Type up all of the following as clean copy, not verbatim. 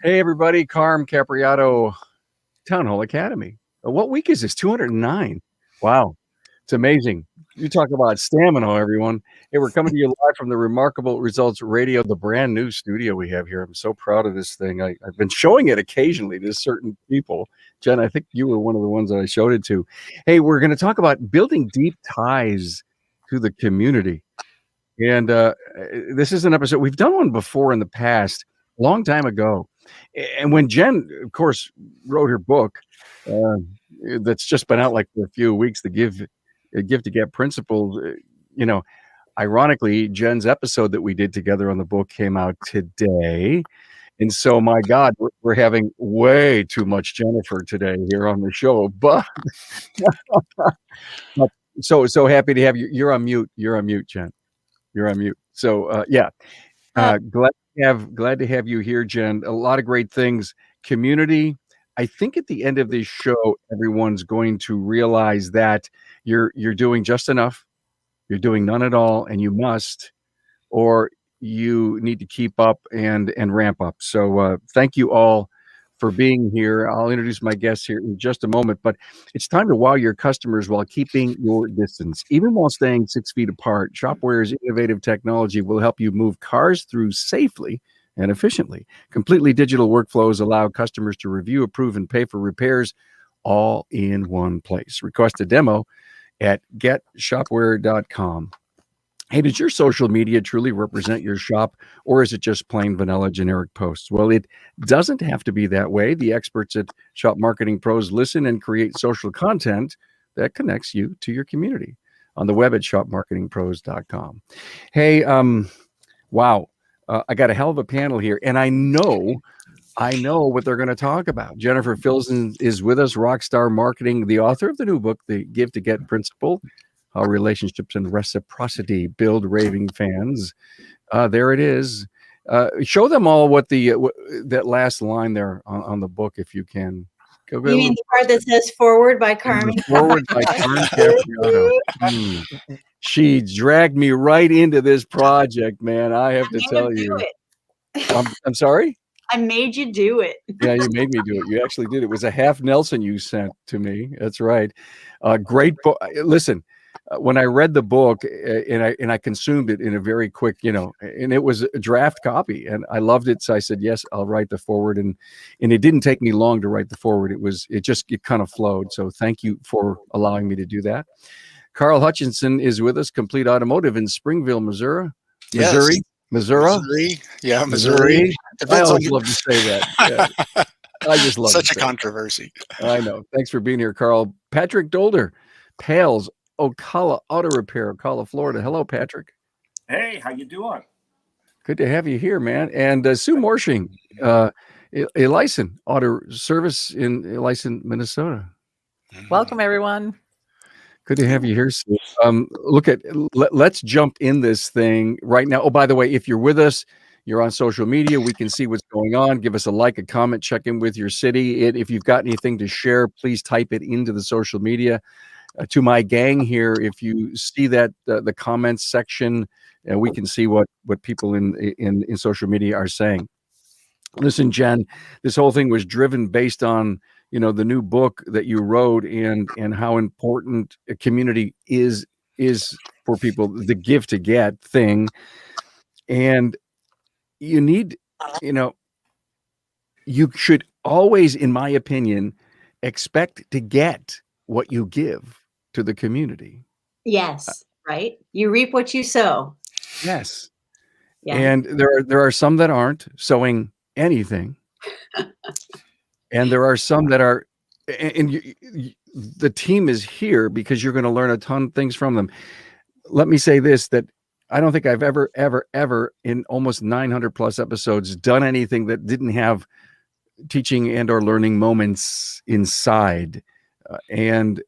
Hey, everybody. Carm Capriato, Town Hall Academy. What week is this? 209. Wow. It's amazing. You talk about stamina, everyone. Hey, we're coming to you live from the Remarkable Results Radio, the brand new studio we have here. I'm so proud of this thing. I've been showing it occasionally to certain people. Jen, I think you were one of the ones that I showed it to. Hey, we're going to talk about building deep ties to the community. And this is an episode we've done one before in the past, a long time ago. And when Jen, of course, wrote her book, uh, that's just been out like for a few weeks, the Give to Get Principles. You know, ironically, Jen's episode that we did together on the book came out today. And so, my God, we're having way too much Jennifer today here on the show. But so happy to have you. You're on mute. You're on mute, Jen. You're on mute. So yeah, glad to have you here, Jen. A lot of great things. Community. I think at the end of this show, everyone's going to realize that you're doing just enough. You're doing none at all, and you must, or you need to keep up and ramp up. So thank you all for being here. I'll introduce my guests here in just a moment, but it's time to wow your customers while keeping your distance, even while staying 6 feet apart. Shopware's innovative technology will help you move cars through safely and efficiently. Completely digital workflows allow customers to review, approve, and pay for repairs all in one place. Request a demo at getshopware.com. Hey, does your social media truly represent your shop, or is it just plain vanilla generic posts? Well, it doesn't have to be that way. The experts at Shop Marketing Pros listen and create social content that connects you to your community on the web at shopmarketingpros.com. Hey, wow, I got a hell of a panel here, and I know what they're going to talk about. Jennifer Filzen is with us, Rockstar Marketing, the author of the new book, The Give to Get Principle. How relationships and reciprocity build raving fans. There it is. Show them all what that last line there on the book, if you can. You mean the part that says "Forward" by Carmen? Forward by Carmen Capriato. She dragged me right into this project, man. I have to tell you. I'm sorry? I made you do it. Yeah, you made me do it. You actually did. It was a half Nelson you sent to me. That's right. Great book. Listen. When I read the book and I consumed it in a very quick, and it was a draft copy, and I loved it. So I said, yes, I'll write the forward, and it didn't take me long to write the forward. It kind of flowed. So thank you for allowing me to do that. Carl Hutchinson is with us, Complete Automotive in Springville, Missouri. Yes. Missouri. Yeah, Missouri. I always love to say that. Yeah. I just love such a controversy. I know. Thanks for being here, Carl. Patrick Dolder, Pales Ocala Auto Repair, Ocala, Florida. Hello, Patrick. Hey, how you doing? Good to have you here, man. And Sue Morshiing, Elyson Auto Service in Elyson, Minnesota. Welcome, everyone. Good to have you here, Sue. Let's jump in this thing right now. Oh, by the way, if you're with us, you're on social media, we can see what's going on. Give us a like, a comment, check in with your city. If you've got anything to share, please type it into the social media. To my gang here, if you see that the comments section, we can see what people in social media are saying. Listen, Jen, this whole thing was driven based on the new book that you wrote and how important a community is for people, the give to get thing, and you need you should always, in my opinion, expect to get what you give to the community. Yes, right. You reap what you sow. Yes. Yeah. And there are some that aren't sowing anything, and there are some that are. And the team is here because you're going to learn a ton of things from them. Let me say this: that I don't think I've ever in almost 900 plus episodes done anything that didn't have teaching and or learning moments inside, and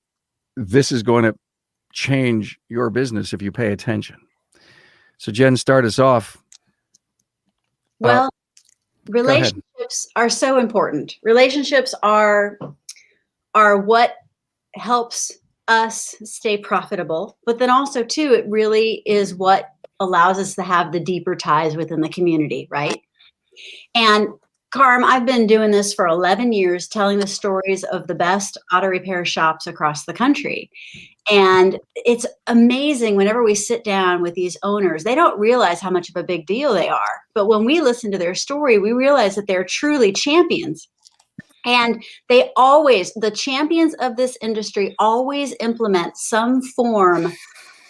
this is going to change your business if you pay attention. So Jen, start us off. Well, relationships are so important. Relationships are what helps us stay profitable, but then also too, it really is what allows us to have the deeper ties within the community, right? And Carm, I've been doing this for 11 years, telling the stories of the best auto repair shops across the country. And it's amazing whenever we sit down with these owners, they don't realize how much of a big deal they are. But when we listen to their story, we realize that they're truly champions. And the champions of this industry always implement some form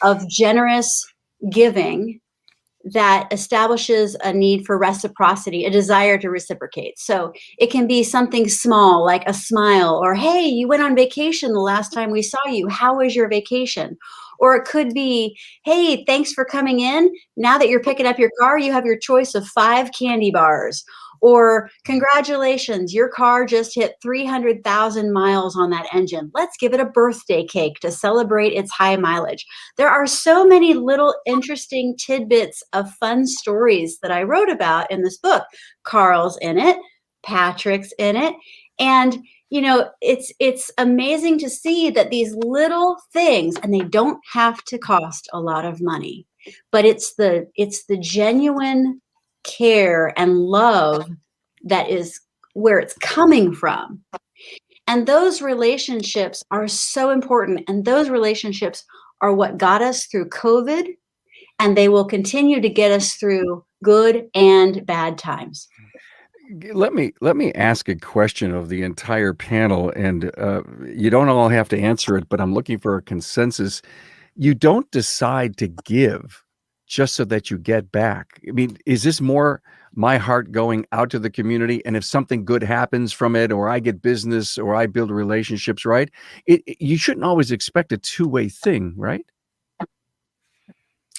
of generous giving that establishes a need for reciprocity, a desire to reciprocate. So it can be something small like a smile, or, hey, you went on vacation the last time we saw you. How was your vacation? Or it could be, hey, thanks for coming in. Now that you're picking up your car, you have your choice of 5 candy bars. Or congratulations, your car just hit 300,000 miles on that engine. Let's give it a birthday cake to celebrate its high mileage. There are so many little interesting tidbits of fun stories that I wrote about in this book. Carl's in it, Patrick's in it. And it's amazing to see that these little things, and they don't have to cost a lot of money, but it's the genuine care and love that is where it's coming from. And those relationships are so important. And those relationships are what got us through COVID, and they will continue to get us through good and bad times. Let me ask a question of the entire panel, and you don't all have to answer it, but I'm looking for a consensus. You don't decide to give just so that you get back. I mean, is this more my heart going out to the community, and if something good happens from it, or I get business, or I build relationships, right? You shouldn't always expect a two-way thing, right?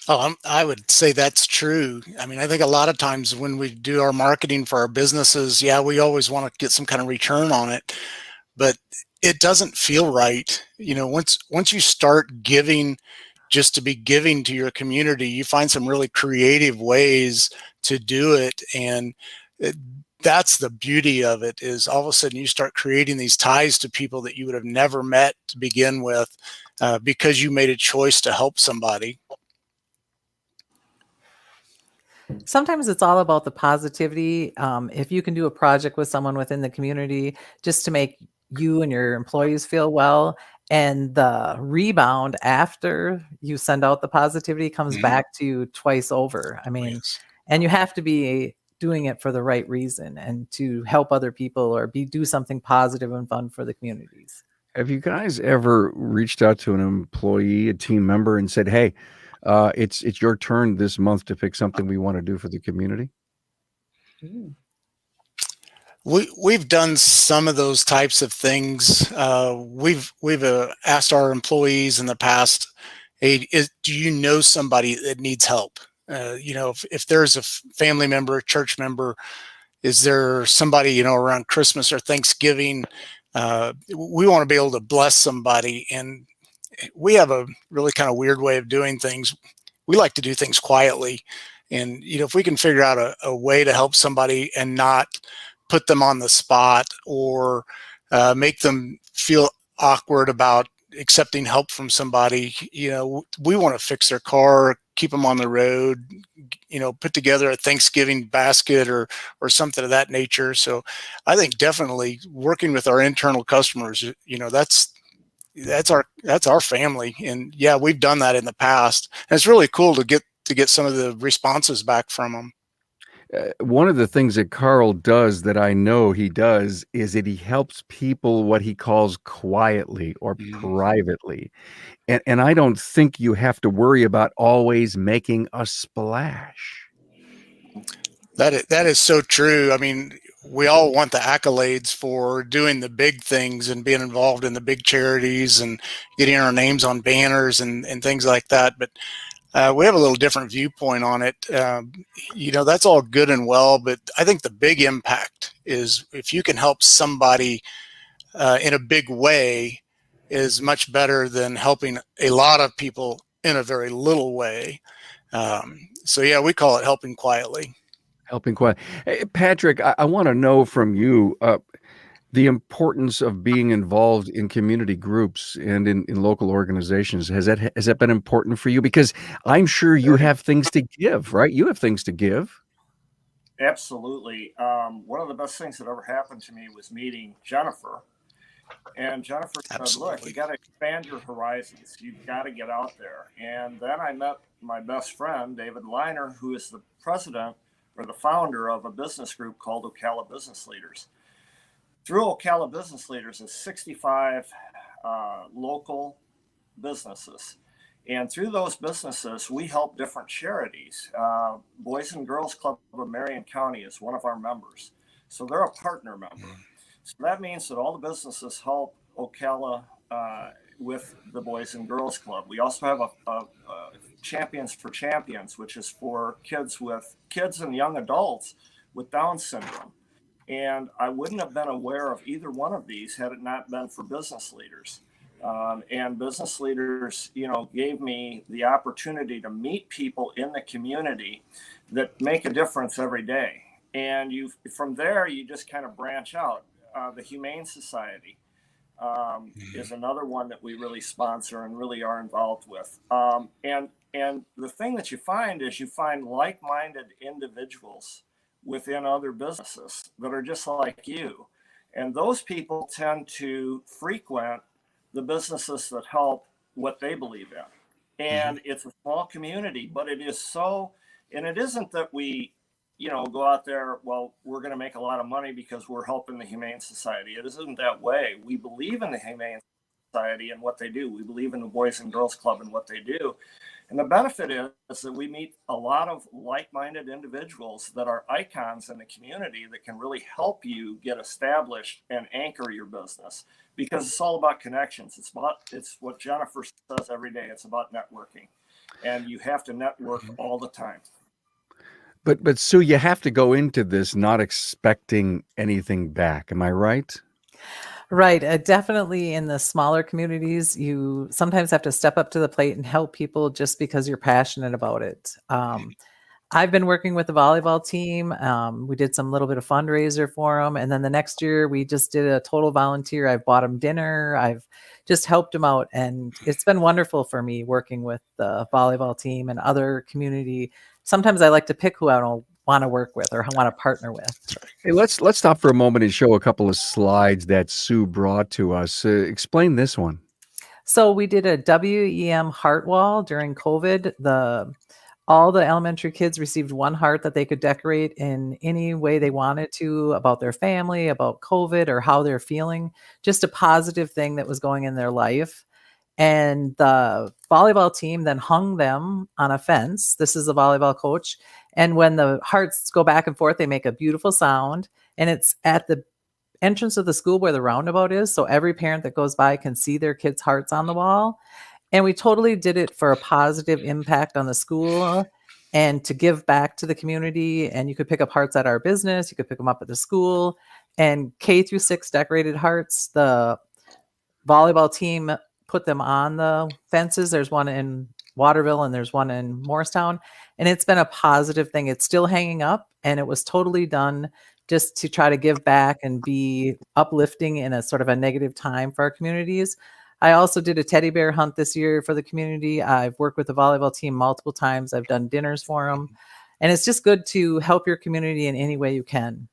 Oh, I would say that's true. I mean, I think a lot of times when we do our marketing for our businesses, yeah, we always want to get some kind of return on it, but it doesn't feel right. Once you start giving just to be giving to your community, you find some really creative ways to do it. And that's the beauty of it, is all of a sudden you start creating these ties to people that you would have never met to begin with, because you made a choice to help somebody. Sometimes it's all about the positivity. If you can do a project with someone within the community just to make you and your employees feel well, and the rebound after you send out the positivity comes back to you twice over. I mean, Yes. and you have to be doing it for the right reason and to help other people, or do something positive and fun for the communities. Have you guys ever reached out to an employee, a team member, and said, hey, it's your turn this month to pick something we want to do for the community? We've done some of those types of things. We've asked our employees in the past, hey, do you know somebody that needs help? If there's a family member, a church member, is there somebody, around Christmas or Thanksgiving? We want to be able to bless somebody. And we have a really kind of weird way of doing things. We like to do things quietly. And, if we can figure out a way to help somebody and not put them on the spot, or make them feel awkward about accepting help from somebody, we want to fix their car, keep them on the road, put together a Thanksgiving basket or something of that nature. So I think definitely working with our internal customers, that's our family. And yeah, we've done that in the past. And it's really cool to get some of the responses back from them. One of the things that Carl does that I know he does is that he helps people what he calls quietly or privately. And I don't think you have to worry about always making a splash. That is so true. I mean, we all want the accolades for doing the big things and being involved in the big charities and getting our names on banners and things like that. But we have a little different viewpoint on it. That's all good and well, but I think the big impact is if you can help somebody in a big way is much better than helping a lot of people in a very little way. So yeah, we call it helping quietly. Helping quiet. Hey, Patrick, I want to know from you the importance of being involved in community groups and in local organizations. Has that been important for you? Because I'm sure you have things to give, right? You have things to give. Absolutely. One of the best things that ever happened to me was meeting Jennifer. And Jennifer said, look, you Absolutely. got to expand your horizons. You've got to get out there. And then I met my best friend, David Liner, who is the president or the founder of a business group called Ocala Business Leaders. Through Ocala Business Leaders is 65 local businesses. And through those businesses, we help different charities. Boys and Girls Club of Marion County is one of our members. So they're a partner member. So that means that all the businesses help Ocala with the Boys and Girls Club. We also have a Champions for Champions, which is for kids and young adults with Down syndrome. And I wouldn't have been aware of either one of these had it not been for business leaders. And business leaders, gave me the opportunity to meet people in the community that make a difference every day. And from there, you just kind of branch out. The Humane Society is another one that we really sponsor and really are involved with. And the thing that you find is you find like-minded individuals within other businesses that are just like you. And those people tend to frequent the businesses that help what they believe in. And it's a small community, but it is so, and it isn't that we, go out there, well, we're going to make a lot of money because we're helping the Humane Society. It isn't that way. We believe in the Humane Society and what they do. We believe in the Boys and Girls Club and what they do. And the benefit is that we meet a lot of like-minded individuals that are icons in the community that can really help you get established and anchor your business, because it's all about connections. It's what Jennifer says every day. It's about networking, and you have to network all the time. But Sue, you have to go into this not expecting anything back. Am I right? Right. Definitely in the smaller communities, you sometimes have to step up to the plate and help people just because you're passionate about it. I've been working with the volleyball team. We did some little bit of fundraiser for them. And then the next year we just did a total volunteer. I've bought them dinner. I've just helped them out. And it's been wonderful for me working with the volleyball team and other community. Sometimes I like to pick who I don't want to work with or want to partner with. Hey, let's stop for a moment and show a couple of slides that Sue brought to us. Explain this one. So we did a WEM heart wall during COVID. All the elementary kids received one heart that they could decorate in any way they wanted to, about their family, about COVID, or how they're feeling. Just a positive thing that was going in their life. And the volleyball team then hung them on a fence. This is the volleyball coach. And when the hearts go back and forth, they make a beautiful sound. And it's at the entrance of the school where the roundabout is. So every parent that goes by can see their kids' hearts on the wall. And we totally did it for a positive impact on the school and to give back to the community. And you could pick up hearts at our business. You could pick them up at the school. And K-6 decorated hearts. The volleyball team put them on the fences. There's one in Waterville and there's one in Morristown. And it's been a positive thing. It's still hanging up, and it was totally done just to try to give back and be uplifting in a sort of a negative time for our communities. I also did a teddy bear hunt this year for the community. I've worked with the volleyball team multiple times. I've done dinners for them. And it's just good to help your community in any way you can.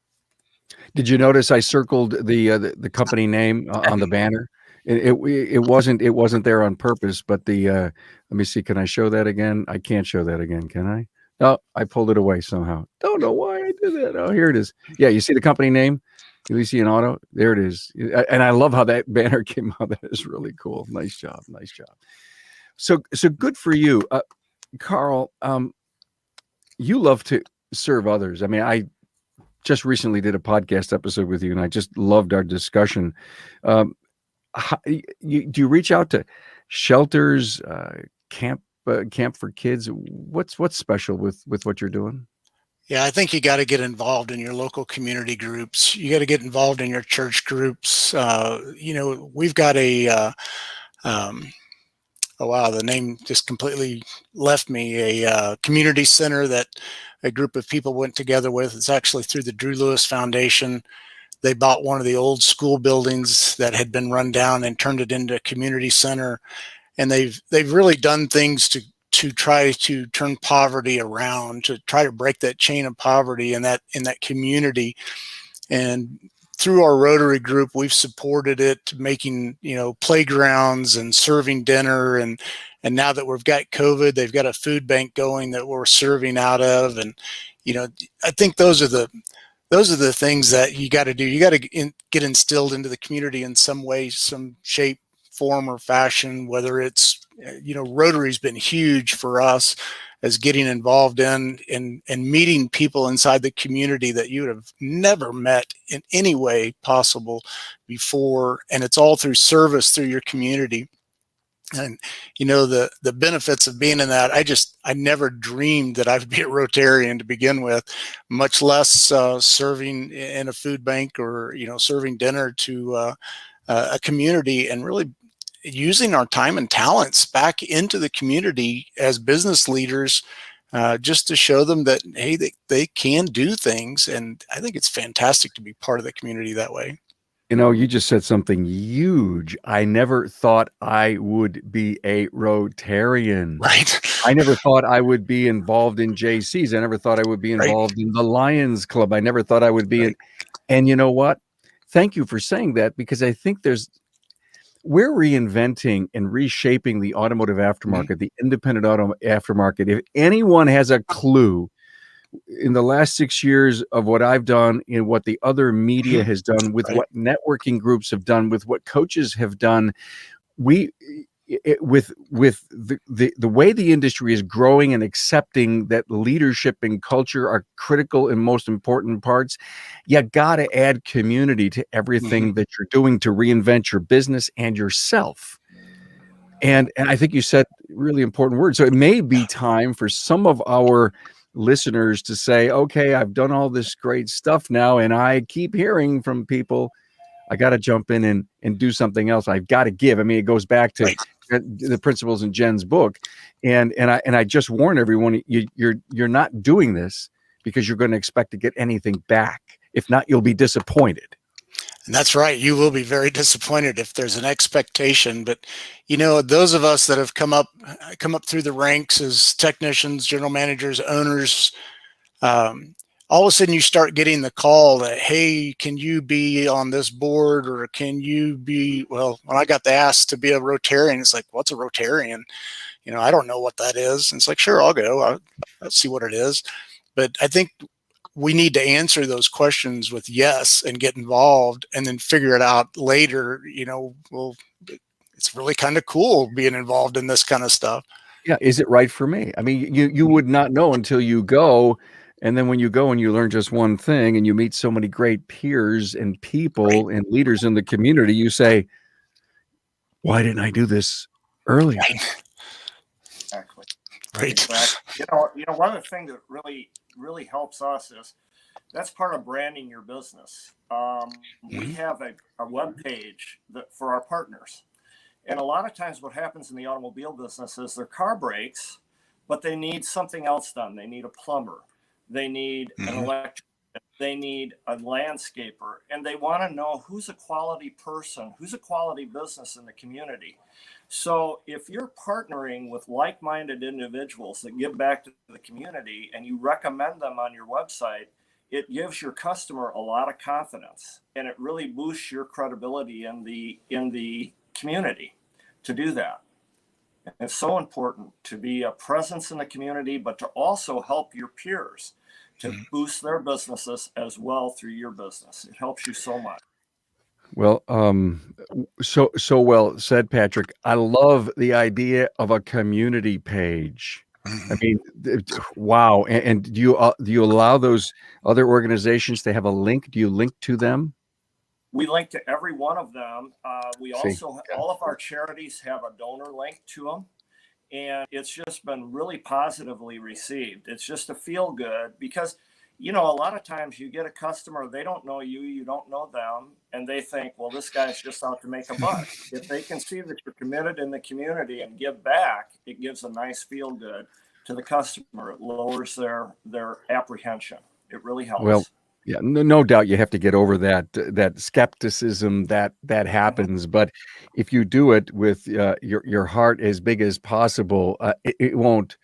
Did you notice I circled the company name on the banner? It wasn't there on purpose, but let me see. Can I show that again? I can't show that again, can I? No, I pulled it away somehow. Don't know why I did that. Oh, here it is. Yeah, you see the company name? Elysian Auto. There it is. And I love how that banner came out. That is really cool. Nice job. Nice job. So good for you, Carl. You love to serve others. I mean, I just recently did a podcast episode with you, and I just loved our discussion. Do you reach out to shelters, camp for kids? What's special with what you're doing? Yeah, I think you got to get involved in your local community groups. You got to get involved in your church groups. We've got oh wow, the name just completely left me. A community center that a group of people went together with. It's actually through the Drew Lewis Foundation. They bought one of the old school buildings that had been run down and turned it into a community center. And they've really done things to to try to turn poverty around, to try to break that chain of poverty in that community. And through our Rotary group, we've supported it, making, playgrounds and serving dinner. And now that we've got COVID, they've got a food bank going that we're serving out of. And, I think those are the things that you got to do. You got to get instilled into the community in some way, some shape, form, or fashion, whether it's, Rotary's been huge for us as getting involved in and meeting people inside the community that you would have never met in any way possible before. And it's all through service through your community. And, the benefits of being in that, I never dreamed that I would be a Rotarian to begin with, much less serving in a food bank or, serving dinner to a community, and really using our time and talents back into the community as business leaders, just to show them that, hey, they can do things. And I think it's fantastic to be part of the community that way. You just said something huge. I never thought I would be a Rotarian. Right. I never thought I would be involved in JCs. I never thought I would be involved in the Lions Club. I never thought I would be in. And you know what? Thank you for saying that, because I think we're reinventing and reshaping the automotive aftermarket, the independent auto aftermarket. If anyone has a clue in the last 6 years of what I've done and what the other media has done, with what networking groups have done, with what coaches have done, with the way the industry is growing and accepting that leadership and culture are critical and most important parts, you got to add community to everything that you're doing to reinvent your business and yourself. And I think you said really important words. So it may be time for some of our listeners to say, okay, I've done all this great stuff now, and I keep hearing from people, I got to jump in and do something else. I've got to give. I mean, it goes back to the principles in Jen's book. And I just warn everyone, you're not doing this because you're going to expect to get anything back. If not, you'll be disappointed. And that's right. You will be very disappointed if there's an expectation. But, those of us that have come up through the ranks as technicians, general managers, owners, all of a sudden you start getting the call that, hey, can you be on this board, or can you be, well, when I got the ask to be a Rotarian, it's like, what's a Rotarian? I don't know what that is. And it's like, sure, I'll go. I'll see what it is. But I think we need to answer those questions with yes and get involved, and then figure it out later. Well, it's really kind of cool being involved in this kind of stuff. Yeah. Is it right for me? I mean, you would not know until you go. And then when you go and you learn just one thing and you meet so many great peers and people and leaders in the community, you say, why didn't I do this earlier? Exactly. Right. Exactly. One of the things that really helps us is that's part of branding your business. We have a web page for our partners. And a lot of times what happens in the automobile business is their car breaks, but they need something else done. They need a plumber. They need an electrician. They need a landscaper. And they want to know who's a quality person, who's a quality business in the community. So if you're partnering with like-minded individuals that give back to the community and you recommend them on your website, it gives your customer a lot of confidence, and it really boosts your credibility in the community to do that. And it's so important to be a presence in the community, but to also help your peers to boost their businesses as well through your business. It helps you so much. Well, so well said, Patrick. I love the idea of a community page. I mean, wow. And do you allow those other organizations to have a link? Do you link to them? We link to every one of them. All of our charities have a donor link to them. And it's just been really positively received. It's just a feel good, because, a lot of times you get a customer, they don't know you, you don't know them, and they think, well, this guy's just out to make a buck. If they can see that you're committed in the community and give back, it gives a nice feel good to the customer. It lowers their apprehension. It really helps. Well, Yeah, no doubt you have to get over that skepticism that happens. But if you do it with your heart as big as possible, it won't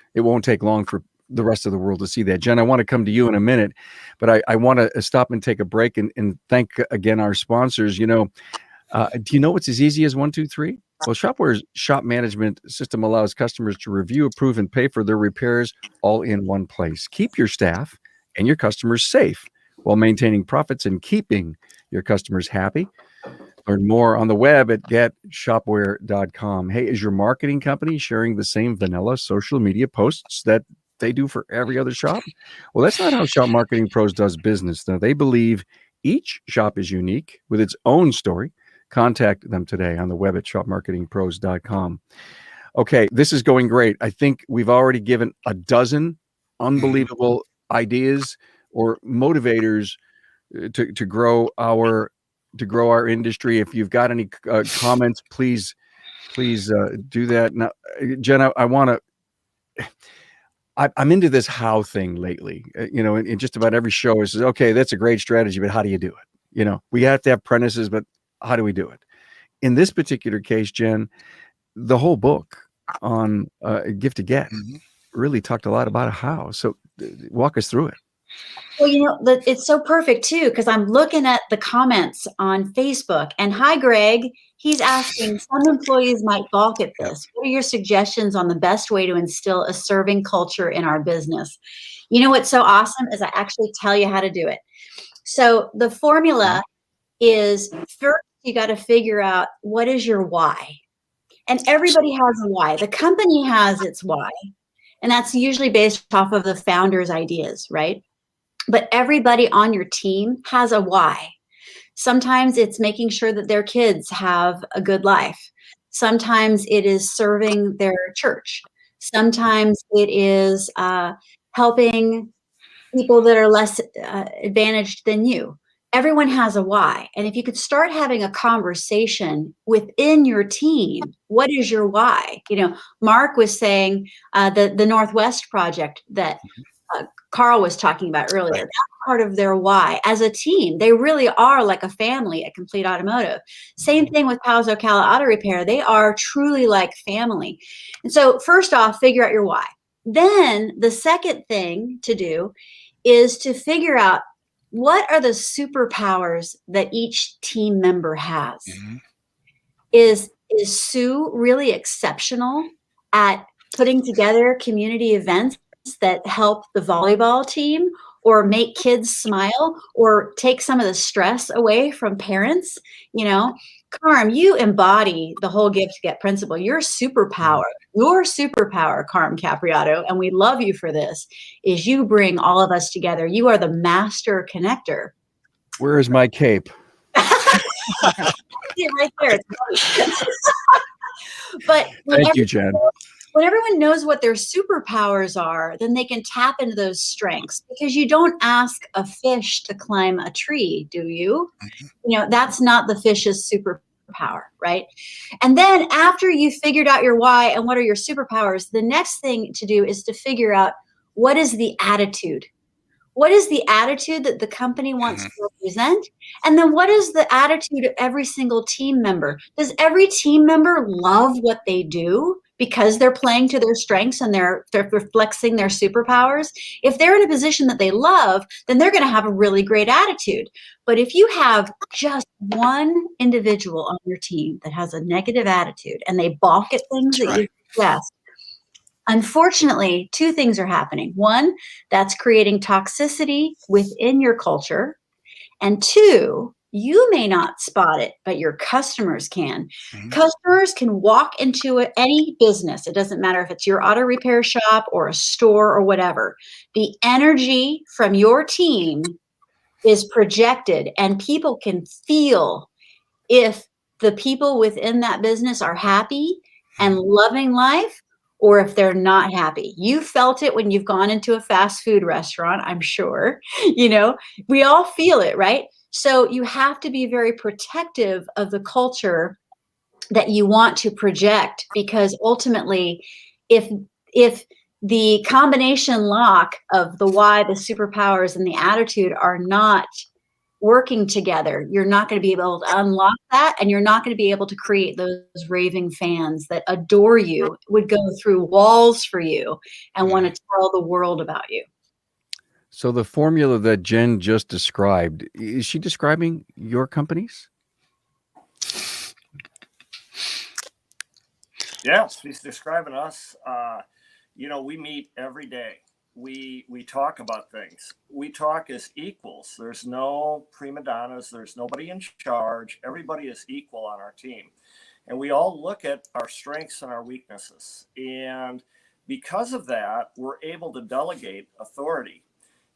take long for the rest of the world to see that. Jen, I want to come to you in a minute, but I want to stop and take a break and thank again our sponsors. Do you know what's as easy as 1, 2, 3? Well, Shopware's shop management system allows customers to review, approve, and pay for their repairs all in one place. Keep your staff and your customers safe while maintaining profits and keeping your customers happy. Learn more on the web at getshopware.com. Hey, is your marketing company sharing the same vanilla social media posts that they do for every other shop? Well, that's not how Shop Marketing Pros does business. Now, they believe each shop is unique with its own story. Contact them today on the web at shopmarketingpros.com. Okay, this is going great. I think we've already given a dozen unbelievable ideas or motivators to grow our industry. If you've got any comments, please do that. Now, Jen, I want to. I'm into this how thing lately. In just about every show, it says, okay, that's a great strategy, but how do you do it? We have to have apprentices, but how do we do it? In this particular case, Jen, the whole book on Gift to Get really talked a lot about a how. So walk us through it. Well, it's so perfect too, because I'm looking at the comments on Facebook, and hi, Greg. He's asking, some employees might balk at this. What are your suggestions on the best way to instill a serving culture in our business? What's so awesome is I actually tell you how to do it. So the formula is, first, you got to figure out what is your why. And everybody has a why. The company has its why. And that's usually based off of the founder's ideas, right? But everybody on your team has a why. Sometimes it's making sure that their kids have a good life. Sometimes it is serving their church. Sometimes it is helping people that are less advantaged than you. Everyone has a why. And if you could start having a conversation within your team, what is your why? Mark was saying the Northwest project that Carl was talking about earlier. Right. That's part of their why. As a team, they really are like a family at Complete Automotive. Same thing with Palo Ocala Auto Repair. They are truly like family. And so first off, figure out your why. Then the second thing to do is to figure out what are the superpowers that each team member has. Is Sue really exceptional at putting together community events that help the volleyball team or make kids smile or take some of the stress away from parents? Carm, you embody the whole Gift to Get principle. Your superpower, Carm Capriato, and we love you for this, is you bring all of us together. You are the master connector. Where is my cape? Right there. But thank you, Jen. When everyone knows what their superpowers are, then they can tap into those strengths, because you don't ask a fish to climb a tree, do you? That's not the fish's superpower, right? And then after you figured out your why and what are your superpowers, the next thing to do is to figure out what is the attitude. What is the attitude that the company wants to represent? And then what is the attitude of every single team member? Does every team member love what they do because they're playing to their strengths and they're flexing their superpowers? If they're in a position that they love, then they're going to have a really great attitude. But if you have just one individual on your team that has a negative attitude and they balk at things that you suggest, unfortunately, two things are happening. One, that's creating toxicity within your culture. And two, you may not spot it, but your customers can. Customers can walk into any business. It doesn't matter if it's your auto repair shop or a store or whatever. The energy from your team is projected, and people can feel if the people within that business are happy and loving life, or if they're not happy. You felt it when you've gone into a fast food restaurant, I'm sure. We all feel it, right? So you have to be very protective of the culture that you want to project, because ultimately, if the combination lock of the why, the superpowers, and the attitude are not working together, you're not going to be able to unlock that, and you're not going to be able to create those raving fans that adore you, would go through walls for you, and want to tell the world about you. So the formula that Jen just described, is she describing your companies? Yes, she's describing us. We meet every day. We talk about things. We talk as equals. There's no prima donnas. There's nobody in charge. Everybody is equal on our team. And we all look at our strengths and our weaknesses. And because of that, we're able to delegate authority.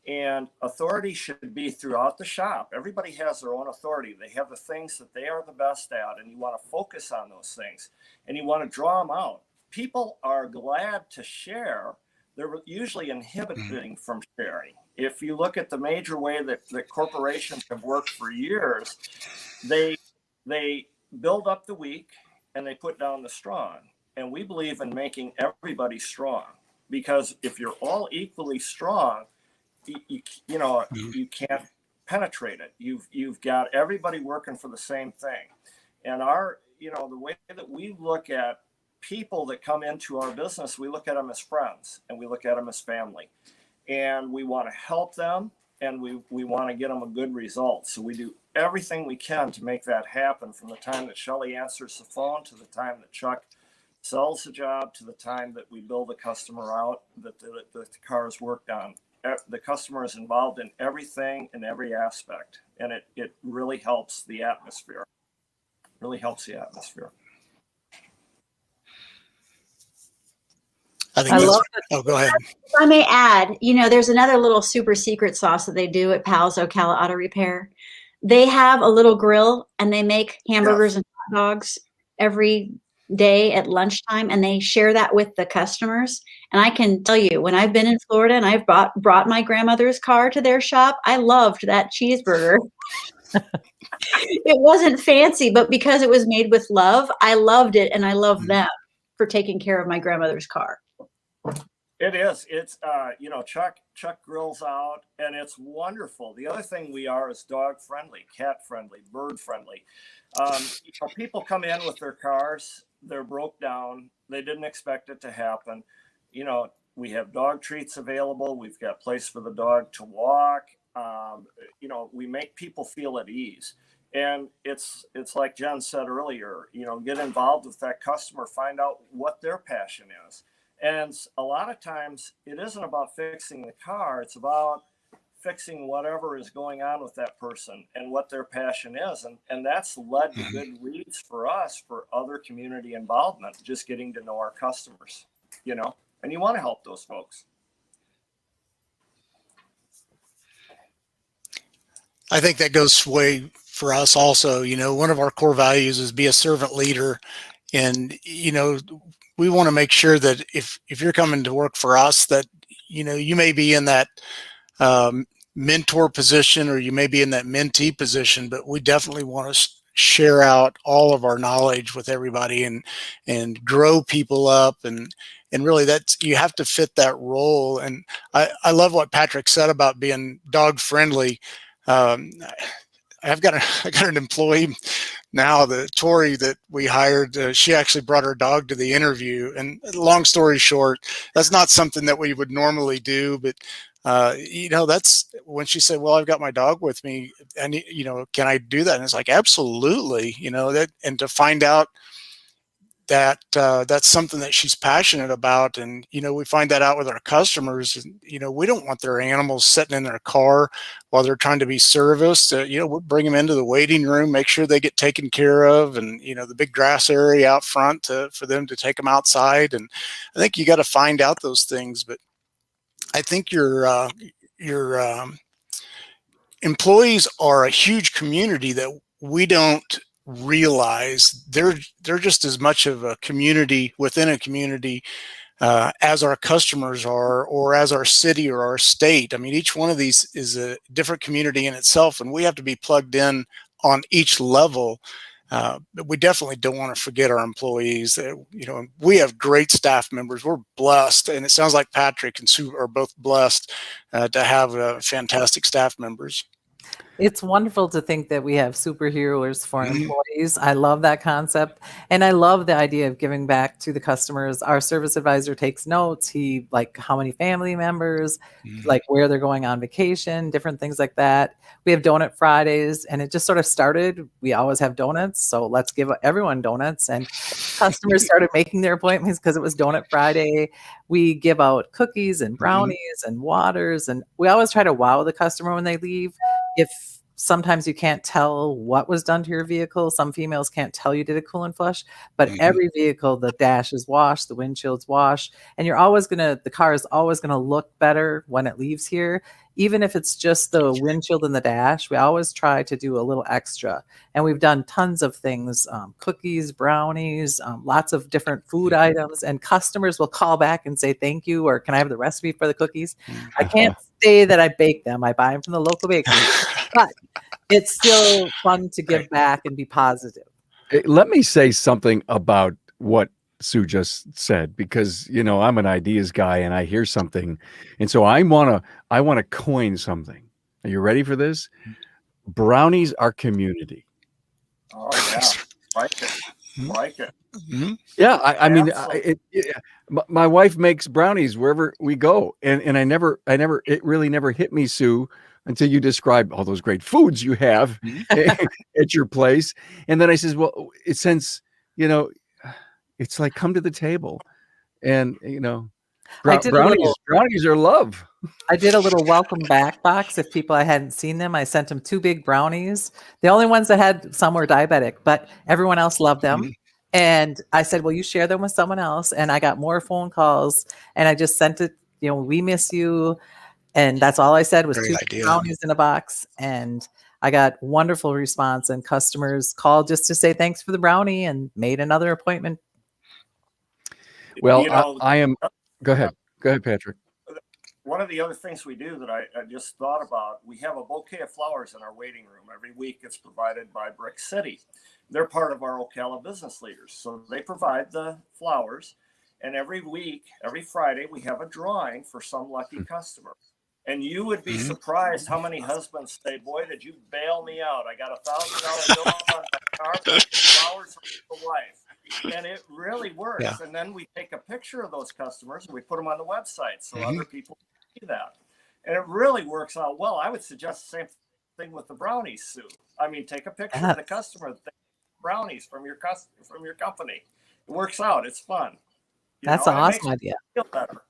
And authority should be throughout the shop. Everybody has their own authority. They have the things that they are the best at, and you want to focus on those things, and you want to draw them out. People are glad to share. They're usually inhibiting from sharing. If you look at the major way that corporations have worked for years, they build up the weak and they put down the strong. And we believe in making everybody strong, because if you're all equally strong, you can't penetrate it. You've got everybody working for the same thing. And the way that we look at people that come into our business, we look at them as friends and we look at them as family, and we want to help them, and we want to get them a good result. So we do everything we can to make that happen, from the time that Shelly answers the phone to the time that Chuck sells the job to the time that we bill the customer out, that the car is worked on. The customer is involved in everything, in every aspect, and it really helps the atmosphere. Really helps the atmosphere. I love it. Oh, go ahead. If I may add, there's another little super secret sauce that they do at Pal's Ocala Auto Repair. They have a little grill, and they make hamburgers and hot dogs every day at lunchtime, and they share that with the customers. And I can tell you, when I've been in Florida and I've brought my grandmother's car to their shop, I loved that cheeseburger. It wasn't fancy, but because it was made with love, I loved it, and I love them for taking care of my grandmother's car. It is. It's Chuck grills out, and it's wonderful. The other thing we are is dog friendly, cat friendly, bird friendly. People come in with their cars, they're broke down, they didn't expect it to happen. We have dog treats available. We've got place for the dog to walk. We make people feel at ease. And it's like Jen said earlier, get involved with that customer, find out what their passion is. And a lot of times it isn't about fixing the car. It's about fixing whatever is going on with that person and what their passion is. And that's led to good leads for us for other community involvement, just getting to know our customers, and you want to help those folks. I think that goes way for us also. One of our core values is be a servant leader. And, we want to make sure that if you're coming to work for us, that, you may be in that mentor position, or you may be in that mentee position, but we definitely want to share out all of our knowledge with everybody and grow people up. And really you have to fit that role. And I love what Patrick said about being dog friendly. I got an employee now, Tori, that we hired. She actually brought her dog to the interview. And long story short, that's not something that we would normally do. But that's when she said, "Well, I've got my dog with me, and can I do that?" And it's like, absolutely, and to find out that that's something that she's passionate about. And we find that out with our customers. We don't want their animals sitting in their car while they're trying to be serviced. We'll bring them into the waiting room, make sure they get taken care of, and the big grass area out front for them to take them outside. And I think you got to find out those things. But I think your employees are a huge community that we don't realize. They're just as much of a community within a community as our customers are, or as our city or our state. I mean, each one of these is a different community in itself, and we have to be plugged in on each level But we definitely don't want to forget our employees. We have great staff members. We're blessed, and it sounds like Patrick and Sue are both blessed to have fantastic staff members. It's wonderful to think that we have superheroes for employees. I love that concept. And I love the idea of giving back to the customers. Our service advisor takes notes. He, like, how many family members, like where they're going on vacation, different things like that. We have Donut Fridays, and it just sort of started. We always have donuts, so let's give everyone donuts. And customers started making their appointments because it was Donut Friday. We give out cookies and brownies and waters, and we always try to wow the customer when they leave. If sometimes you can't tell what was done to your vehicle, some females can't tell you did a cool and flush, but every vehicle, the dash is washed, the windshield's washed, and the car is always gonna look better when it leaves here. Even if it's just the windshield and the dash, we always try to do a little extra. And we've done tons of things, cookies, brownies, lots of different food items, and customers will call back and say, thank you, or can I have the recipe for the cookies? I can't say that I bake them. I buy them from the local bakery, but it's still fun to give back and be positive. Let me say something about what Sue just said, because I'm an ideas guy and I hear something, and so I want to coin something. Are you ready for this? Brownies are community. Oh yeah, like it. Yeah, I mean, my wife makes brownies wherever we go, and it really never hit me, Sue, until you described all those great foods you have at your place, and then I says, well, it's like, come to the table, and brownies are love. I did a little welcome back box. If people I hadn't seen them, I sent them 2 big brownies. The only ones that had some were diabetic, but everyone else loved them. And I said, well, you share them with someone else. And I got more phone calls, and I just sent it, we miss you. And that's all I said was 2 brownies in a box. And I got wonderful response, and customers called just to say thanks for the brownie and made another appointment. Well, go ahead, Patrick. One of the other things we do that I just thought about, we have a bouquet of flowers in our waiting room. Every week it's provided by Brick City. They're part of our Ocala business leaders. So they provide the flowers. And every week, every Friday, we have a drawing for some lucky customer. And you would be surprised how many husbands say, boy, did you bail me out? I got $1,000 bill on my car, but flowers for the wife. And it really works. Yeah. And then we take a picture of those customers and we put them on the website so other people see that. And it really works out well. I would suggest the same thing with the brownies, Sue. I mean, take a picture of the customer, brownies from your company. It works out. It's fun. That's an awesome idea. Feel better.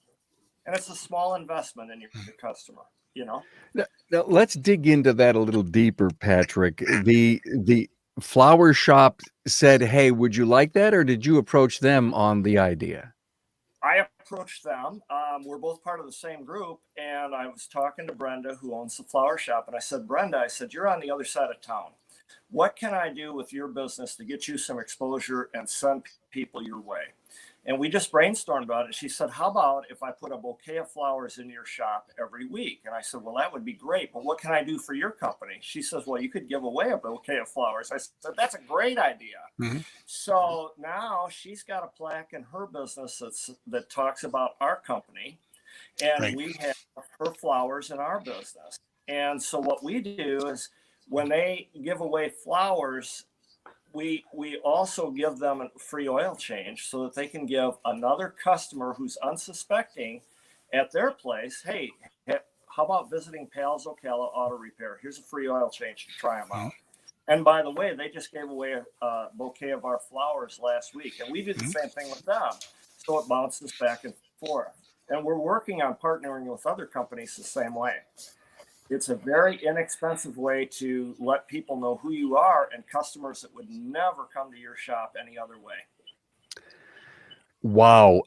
And it's a small investment in your customer, Now, let's dig into that a little deeper, Patrick. The flower shop said, hey, would you like that? Or did you approach them on the idea? I approached them. We're both part of the same group. And I was talking to Brenda, who owns the flower shop. And I said, Brenda, you're on the other side of town. What can I do with your business to get you some exposure and send people your way? And we just brainstormed about it. She said, how about if I put a bouquet of flowers in your shop every week? And I said, well, that would be great. But what can I do for your company? She says, well, you could give away a bouquet of flowers. I said, that's a great idea. So now she's got a plaque in her business that talks about our company. And we have her flowers in our business. And so what we do is when they give away flowers, we also give them a free oil change so that they can give another customer who's unsuspecting at their place, hey, how about visiting Pals Ocala Auto Repair? Here's a free oil change to try them out. And by the way, they just gave away a bouquet of our flowers last week, and we did the same thing with them. So it bounces back and forth. And we're working on partnering with other companies the same way. It's a very inexpensive way to let people know who you are and customers that would never come to your shop any other way. Wow.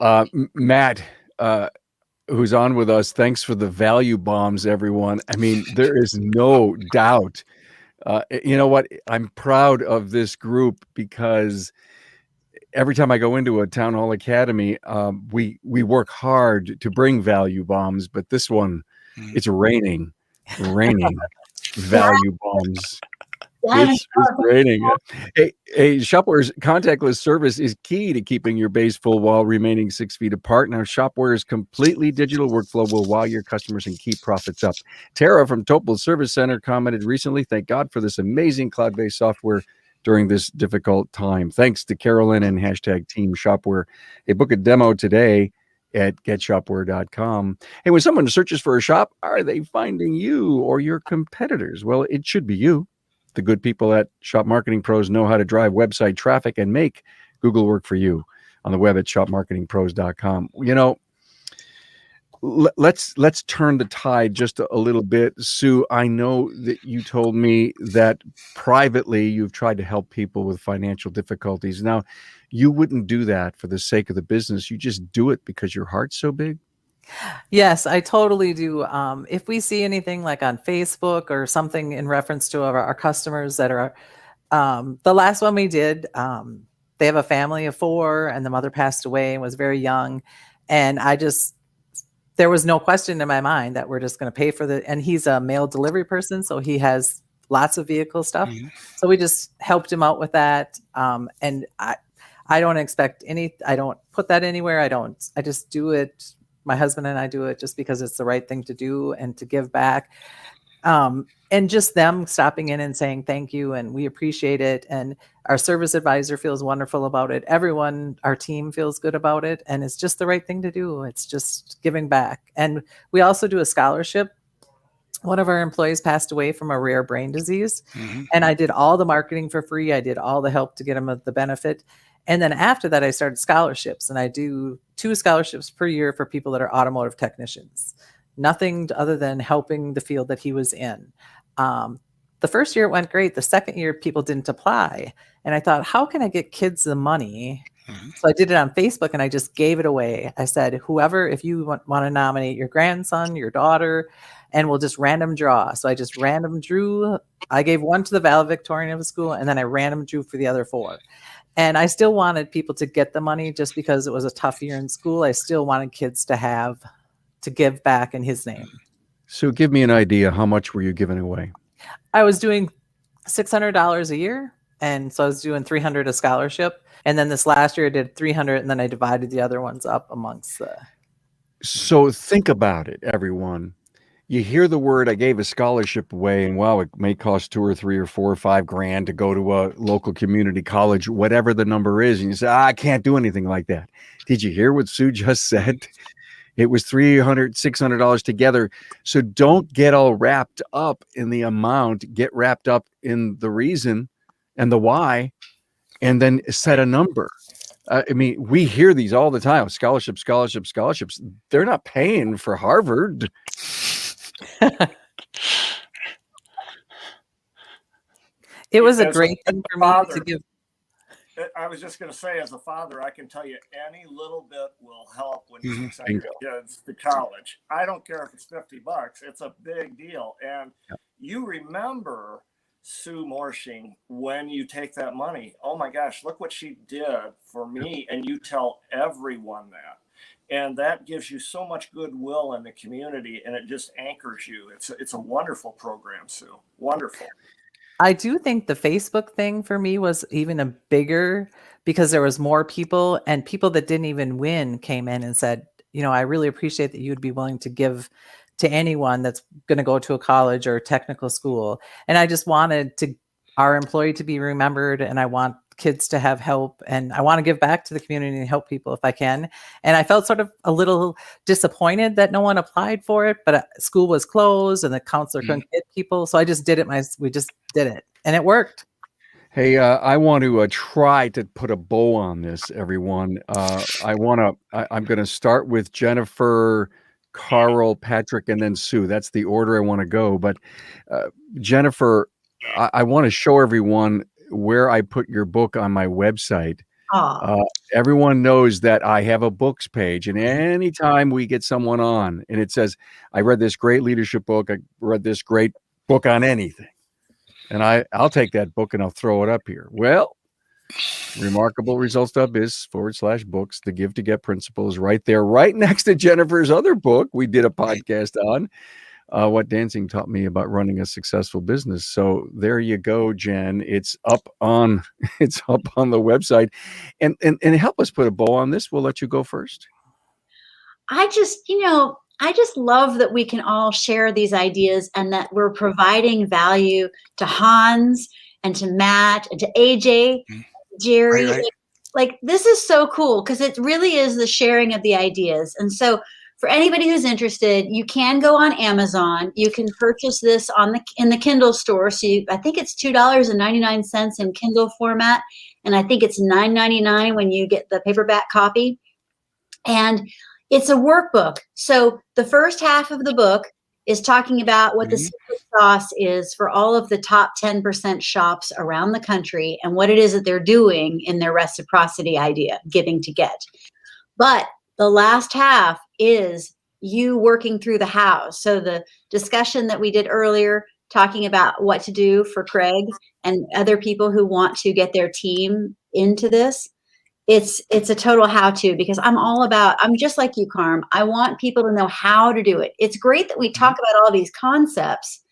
Matt, who's on with us, thanks for the value bombs, everyone. I mean, there is no doubt. You know what? I'm proud of this group because every time I go into a town hall academy, we work hard to bring value bombs, but this one, it's raining value bombs. Diamond It's raining. Hey, Shopware's contactless service is key to keeping your base full while remaining 6 feet apart. Now, Shopware's completely digital workflow will wow your customers and keep profits up. Tara from Topol Service Center commented recently, "Thank God for this amazing cloud-based software during this difficult time. Thanks to Carolyn and hashtag Team Shopware." Hey, book a demo today at getshopware.com. Hey, when someone searches for a shop, are they finding you or your competitors? Well, it should be you. The good people at Shop Marketing Pros know how to drive website traffic and make Google work for you on the web at shopmarketingpros.com. You know, let's turn the tide just a little bit. Sue, I know that you told me that privately you've tried to help people with financial difficulties. Now, you wouldn't do that for the sake of the business. You just do it because your heart's so big. Yes, I totally do. If we see anything like on Facebook or something in reference to our customers that are, the last one we did, they have a family of 4 and the mother passed away and was very young. And there was no question in my mind that we're just going to pay for and he's a mail delivery person, so he has lots of vehicle stuff. Mhm. So we just helped him out with that. And I don't expect I don't put that anywhere. I just do it. My husband and I do it just because it's the right thing to do and to give back. And just them stopping in and saying thank you and we appreciate it. And our service advisor feels wonderful about it. Everyone, our team feels good about it. And it's just the right thing to do. It's just giving back. And we also do a scholarship. One of our employees passed away from a rare brain disease. Mhm. And I did all the marketing for free. I did all the help to get him the benefit. And then after that, I started scholarships, and I do 2 scholarships per year for people that are automotive technicians. Nothing other than helping the field that he was in. The first year it went great. The second year, people didn't apply. And I thought, how can I get kids the money? Mhm. So I did it on Facebook and I just gave it away. I said, whoever, if you want to nominate your grandson, your daughter, and we'll just random draw. So I just random drew. I gave one to the valedictorian of the school, and then I random drew for the other 4. And I still wanted people to get the money just because it was a tough year in school. I still wanted kids to give back in his name. So give me an idea. How much were you giving away? I was doing $600 a year. And so I was doing $300 a scholarship. And then this last year I did $300, and then I divided the other ones up amongst the. So think about it, everyone. You hear the word, I gave a scholarship away, and wow, it may cost 2 or 3 or 4 or 5 grand to go to a local community college, whatever the number is. And you say, I can't do anything like that. Did you hear what Sue just said? It was $300, $600 together. So don't get all wrapped up in the amount, get wrapped up in the reason and the why, and then set a number. I mean, we hear these all the time, scholarships. They're not paying for Harvard. It was a As great thing for me father, to give. I was just going to say, as a father, I can tell you any little bit will help when you Mhm. send your kids to college. I don't care if it's $50; it's a big deal. And you remember Sue Morshiing when you take that money. Oh my gosh, look what she did for me! And you tell everyone that, and that gives you so much goodwill in the community, and it just anchors you. It's a wonderful program, Sue. Wonderful. I do think the Facebook thing for me was even a bigger because there was more people, and people that didn't even win came in and said, I really appreciate that you'd be willing to give to anyone that's going to go to a college or a technical school. And I just wanted our employee to be remembered, and I want kids to have help, and I want to give back to the community and help people if I can. And I felt sort of a little disappointed that no one applied for it, but school was closed and the counselor couldn't get people. So I just did it. We just did it, and it worked. Hey, I want to try to put a bow on this, everyone. I'm going to start with Jennifer, Carl, Patrick, and then Sue. That's the order I want to go. But Jennifer, I want to show everyone where I put your book on my website. Everyone knows that I have a books page, and anytime we get someone on and it says, I read this great leadership book, I read this great book on anything, and I'll take that book and I'll throw it up here. Well, remarkableresults.biz/books, the give to get principle is right there, right next to Jennifer's other book we did a podcast on. what dancing taught me about running a successful business. So there you go, Jen. It's up on it's up on the website. And help us put a bow on this. We'll let you go first. I just love that we can all share these ideas and that we're providing value to Hans and to Matt and to AJ, Jerry. Right. Like this is so cool because it really is the sharing of the ideas. And so for anybody who's interested, you can go on Amazon. You can purchase this in the Kindle store. So I think it's $2.99 in Kindle format, and I think it's $9.99 when you get the paperback copy. And it's a workbook. So the first half of the book is talking about what the secret sauce is for all of the top 10% shops around the country and what it is that they're doing in their reciprocity idea, giving to get. But the last half is you working through the house. So the discussion that we did earlier, talking about what to do for Craig and other people who want to get their team into this, it's a total how-to, because I'm just like you, Carm. I want people to know how to do it. It's great that we talk about all these concepts,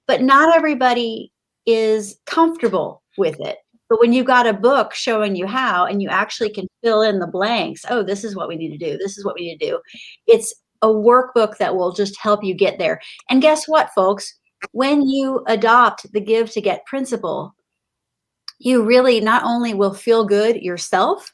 but not everybody is comfortable with it. But when you've got a book showing you how, and you actually can fill in the blanks, oh, this is what we need to do. This is what we need to do. It's a workbook that will just help you get there. And guess what, folks? When you adopt the give to get principle, you really not only will feel good yourself,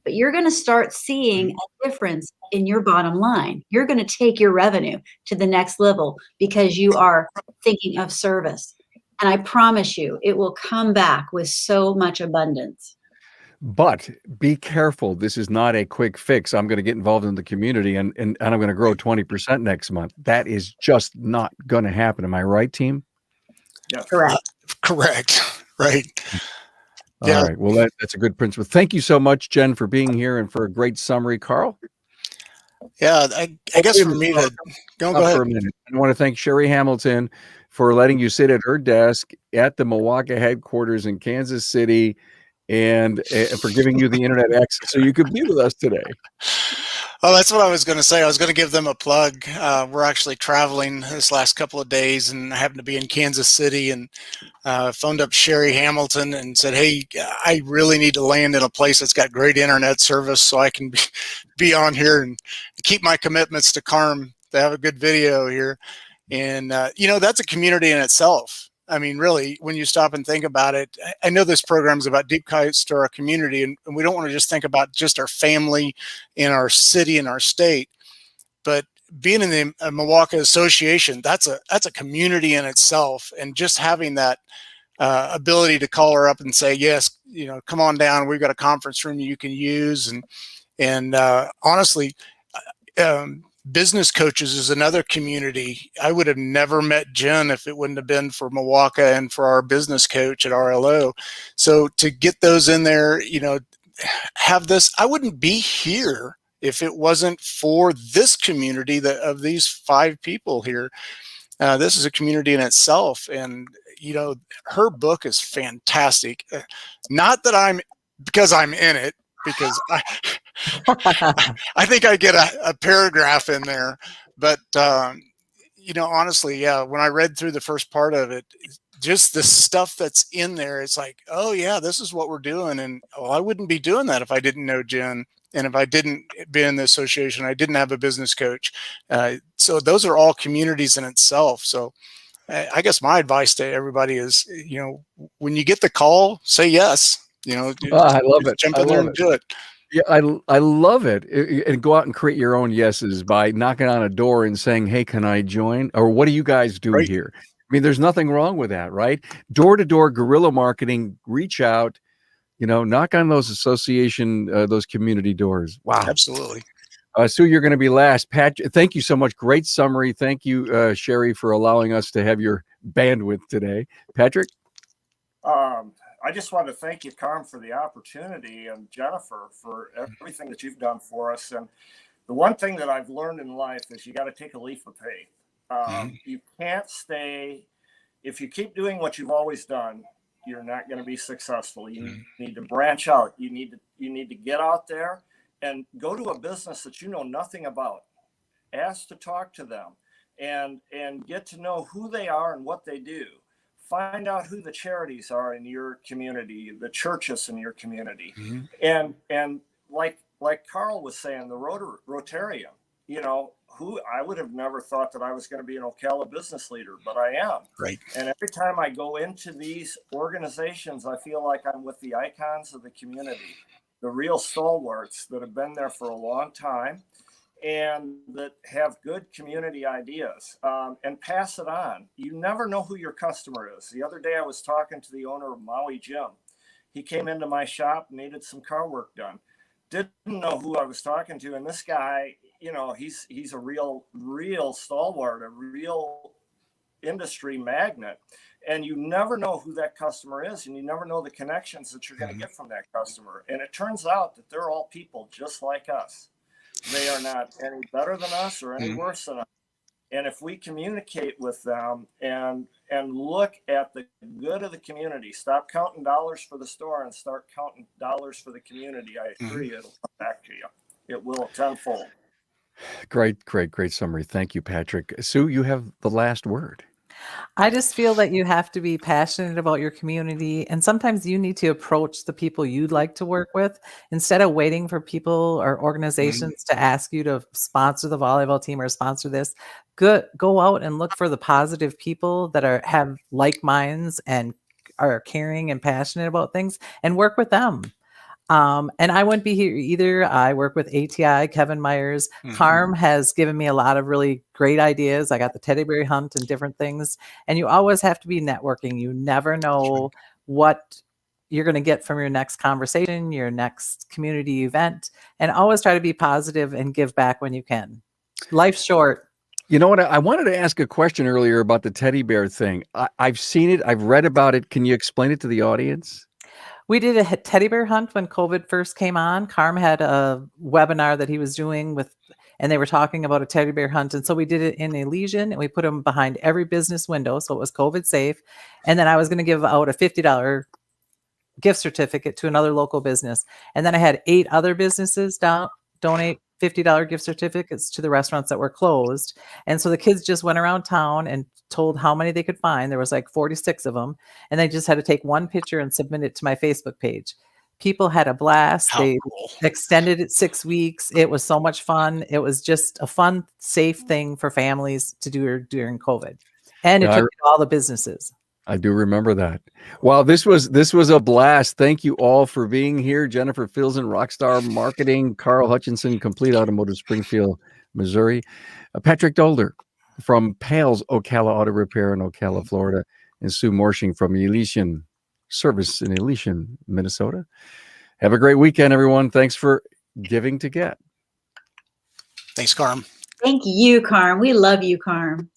but you're going to start seeing a difference in your bottom line. You're going to take your revenue to the next level because you are thinking of service. And I promise you, it will come back with so much abundance. But be careful. This is not a quick fix. I'm going to get involved in the community and I'm going to grow 20% next month. That is just not going to happen. Am I right, team? Yeah. Correct. Correct. Right. All right. Well, that's a good principle. Thank you so much, Jen, for being here and for a great summary. Carl? Yeah, I guess for me to go ahead. For a minute. I want to thank Sherry Hamilton for letting you sit at her desk at the Milwaukee headquarters in Kansas City and for giving you the internet access so you could be with us today. Oh, that's what I was going to say. I was going to give them a plug. We're actually traveling this last couple of days, and I happened to be in Kansas City, and phoned up Sherry Hamilton and said, hey, I really need to land in a place that's got great internet service so I can be on here and keep my commitments to Carm to have a good video here. And, that's a community in itself. I mean, really, when you stop and think about it, I know this program is about deep cuts to our community, and we don't want to just think about just our family in our city and our state, but being in the Milwaukee Association, that's a community in itself. And just having that ability to call her up and say, yes, come on down, we've got a conference room you can use. And honestly, business coaches is another community. I would have never met Jen if it wouldn't have been for Milwaukee and for our business coach at RLO. So to get those in there, have this, I wouldn't be here if it wasn't for this community of these 5 people here. This is a community in itself. And, her book is fantastic. Not that because I'm in it, because I think I get a paragraph in there, but honestly, yeah, when I read through the first part of it, just the stuff that's in there, it's like, oh yeah, this is what we're doing. And I wouldn't be doing that if I didn't know Jen. And if I didn't be in the association, I didn't have a business coach. So those are all communities in itself. So I guess my advice to everybody is, when you get the call, say yes. I love it. Jump in there and do it. Yeah, I love it. And go out and create your own yeses by knocking on a door and saying, hey, can I join? Or what do you guys do here? I mean, there's nothing wrong with that, right? Door-to-door guerrilla marketing, reach out, knock on those association, those community doors. Wow. Absolutely. Sue, you're going to be last. Pat, thank you so much. Great summary. Thank you, Sherry, for allowing us to have your bandwidth today. Patrick? I just want to thank you, Carm, for the opportunity, and Jennifer for everything that you've done for us. And the one thing that I've learned in life is you got to take a leap of faith. You can't stay, if you keep doing what you've always done, you're not going to be successful. You need to branch out. You need to get out there and go to a business that you know nothing about. Ask to talk to them and get to know who they are and what they do. Find out who the charities are in your community, the churches in your community, and like Carl was saying, the Rotarian. You know, who I would have never thought that I was going to be an Ocala business leader, but I am. Right. And every time I go into these organizations, I feel like I'm with the icons of the community, the real stalwarts that have been there for a long time and that have good community ideas, and pass it on. You never know who your customer is. The other day I was talking to the owner of Maui Gym. He came into my shop, needed some car work done. Didn't know who I was talking to. And this guy, you know, he's a real stalwart, a real industry magnet. And you never know who that customer is, and you never know the connections that you're going to get from that customer. And it turns out that they're all people just like us. They are not any better than us or any worse than us. And if we communicate with them and look at the good of the community, stop counting dollars for the store and start counting dollars for the community, I agree, it'll come back to you. It will tenfold. Great summary. Thank you, Patrick. Sue, you have the last word. I just feel that you have to be passionate about your community. And sometimes you need to approach the people you'd like to work with instead of waiting for people or organizations to ask you to sponsor the volleyball team or sponsor this. Go out and look for the positive people that have like minds and are caring and passionate about things and work with them. And I wouldn't be here either. I work with ATI, Kevin Myers. Carm has given me a lot of really great ideas. I got the teddy bear hunt and different things. And you always have to be networking. You never know what you're going to get from your next conversation, your next community event, and always try to be positive and give back when you can. Life's short. You know what? I wanted to ask a question earlier about the teddy bear thing. I've seen it. I've read about it. Can you explain it to the audience? We did a teddy bear hunt when COVID first came on. Carm had a webinar that he was doing and they were talking about a teddy bear hunt. And so we did it in Elysian and we put them behind every business window. So it was COVID safe. And then I was going to give out a $50 gift certificate to another local business. And then I had 8 other businesses donate $50 gift certificates to the restaurants that were closed. And so the kids just went around town and told how many they could find. There was like 46 of them. And they just had to take one picture and submit it to my Facebook page. People had a blast. They extended it 6 weeks. It was so much fun. It was just a fun, safe thing for families to do during COVID. And it took all the businesses. I do remember that. Wow, this was a blast. Thank you all for being here. Jennifer Filzen, Rockstar Marketing, Carl Hutchinson, Complete Automotive, Springfield, Missouri, Patrick Dolder from Pales Ocala Auto Repair in Ocala, Florida, and Sue Morshiing from Elysian Service in Elysian, Minnesota. Have a great weekend, everyone. Thanks for giving to get. Thanks, Carm. Thank you, Carm. We love you, Carm.